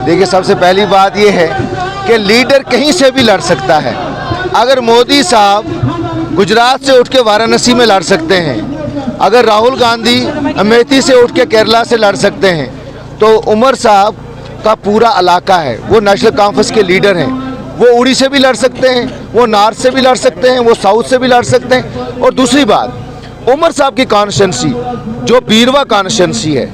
देखिए, सबसे पहली बात यह है कि लीडर कहीं से भी लड़ सकता है। अगर मोदी साहब गुजरात से उठ के वाराणसी में लड़ सकते हैं, अगर राहुल गांधी अमेठी से उठ के केरला से लड़ सकते हैं, तो उमर साहब का पूरा इलाका है, वो नेशनल कॉन्फ्रेंस के लीडर हैं, वो उड़ी से भी लड़ सकते हैं, वो नॉर्थ से भी लड़ सकते हैं, वो साउथ से भी लड़ सकते हैं। और दूसरी बात, उमर साहब की कॉन्स्टिट्यूंसी जो बीरवा कॉन्स्टिट्यूंसी है,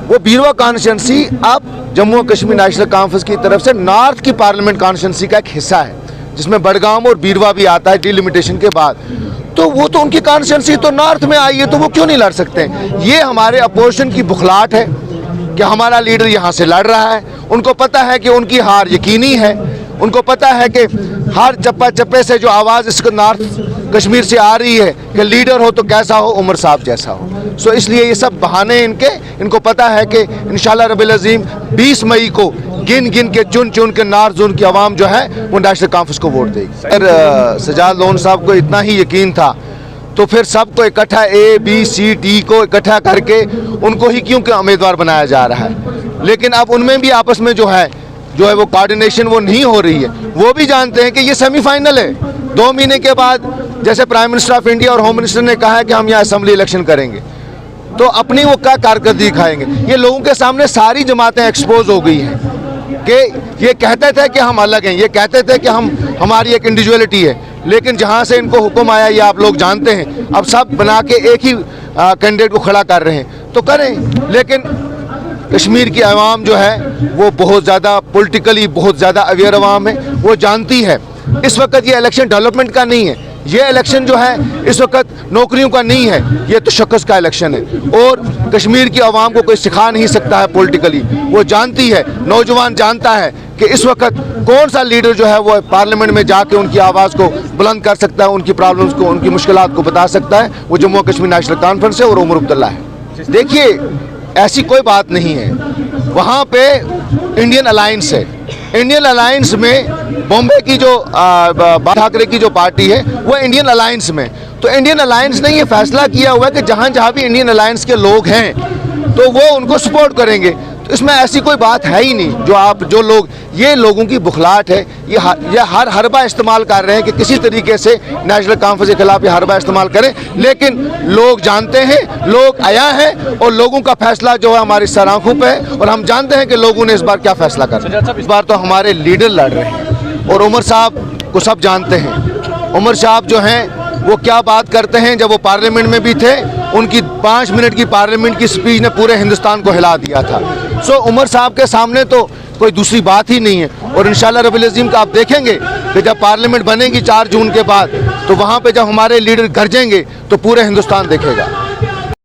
वो बीरवा कॉन्स्टिट्यूंसी अब जम्मू और कश्मीर नेशनल कॉन्फ्रेंस की तरफ से नॉर्थ की पार्लियामेंट कॉन्स्टिट्यूंसी का एक हिस्सा है, जिसमें बडगाम और बीरवा भी आता है डिलिमिटेशन के बाद। तो वो तो उनकी कॉन्स्टिट्यूंसी तो नॉर्थ में आई है, तो वो क्यों नहीं लड़ सकते? ये हमारे अपोजिशन की बुखलाहट है कि हमारा लीडर यहाँ से लड़ रहा है। उनको पता है कि उनकी हार यकीनी है, उनको पता है कि हर चप्पा चप्पे से जो आवाज़ इसको नॉर्थ कश्मीर से आ रही है कि लीडर हो तो कैसा हो, उमर साहब जैसा हो। सो इसलिए ये सब बहाने इनको पता है कि इंशाल्लाह रब्बिल अज़ीम 20 मई को गिन गिन के चुन के नॉर्थ जोन की आवाम जो है वो नेशनल कॉन्फ्रेंस को वोट देगी। अगर सजाद लोन साहब को इतना ही यकीन था तो फिर सबको इकट्ठा ABCD को इकट्ठा करके उनको ही क्यों उम्मीदवार बनाया जा रहा है? लेकिन अब उनमें भी आपस में जो है वो कोऑर्डिनेशन वो नहीं हो रही है। वो भी जानते हैं कि ये सेमीफाइनल है। 2 महीने के बाद जैसे प्राइम मिनिस्टर ऑफ इंडिया और होम मिनिस्टर ने कहा है कि हम यहाँ असेंबली इलेक्शन करेंगे, तो अपनी वो क्या कारकर्दगी दिखाएंगे? ये लोगों के सामने सारी जमातें एक्सपोज हो गई हैं कि ये कहते थे कि हम अलग हैं, ये कहते थे कि हमारी एक इंडिविजुअलिटी है, लेकिन जहाँ से इनको हुक्म आया ये आप लोग जानते हैं। अब सब बना के एक ही कैंडिडेट को खड़ा कर रहे हैं, तो करें। लेकिन कश्मीर की आवाम जो है वो बहुत ज़्यादा पॉलिटिकली बहुत ज़्यादा अवेयर आवाम है, वो जानती है इस वक्त ये इलेक्शन डेवलपमेंट का नहीं है, ये इलेक्शन जो है इस वक्त नौकरियों का नहीं है, ये तो शख्स का इलेक्शन है। और कश्मीर की आवाम को कोई सिखा नहीं सकता है पॉलिटिकली, वो जानती है, नौजवान जानता है कि इस वक्त कौन सा लीडर जो है वो पार्लियामेंट में जाके उनकी आवाज़ को बुलंद कर सकता है, उनकी प्रॉब्लम्स को, उनकी मुश्किलात को बता सकता है। वो जम्मू और कश्मीर नेशनल कॉन्फ्रेंस है और उमर अब्दुल्ला है। देखिए, ऐसी कोई बात नहीं है, वहाँ पे इंडियन अलायंस है। इंडियन अलायंस में बॉम्बे की जो ठाकरे की जो पार्टी है वो इंडियन अलायंस में, तो इंडियन अलायंस ने ये फैसला किया हुआ है कि जहाँ जहाँ भी इंडियन अलायंस के लोग हैं तो वो उनको सपोर्ट करेंगे। तो इसमें ऐसी कोई बात है ही नहीं। जो लोग ये लोगों की बुखलाहट है, ये हर हरबा इस्तेमाल कर रहे हैं कि किसी तरीके से नेशनल कॉन्फ्रेंस के खिलाफ ये हरबा इस्तेमाल करें। लेकिन लोग जानते हैं, लोग आया है और लोगों का फैसला जो है हमारी सराखों पे है, और हम जानते हैं कि लोगों ने इस बार क्या फैसला करना। इस बार तो हमारे लीडर लड़ रहे हैं और उमर साहब को सब जानते हैं। उमर साहब जो हैं वो क्या बात करते हैं, जब वो पार्लियामेंट में भी थे उनकी 5 मिनट की पार्लियामेंट की स्पीच ने पूरे हिंदुस्तान को हिला दिया था। सो उमर साहब के सामने तो कोई दूसरी बात ही नहीं है। और इंशाल्लाह रब्बिल अज़ीम का आप देखेंगे कि जब पार्लियामेंट बनेगी 4 जून के बाद, तो वहाँ पे जब हमारे लीडर गरजेंगे तो पूरे हिंदुस्तान देखेगा।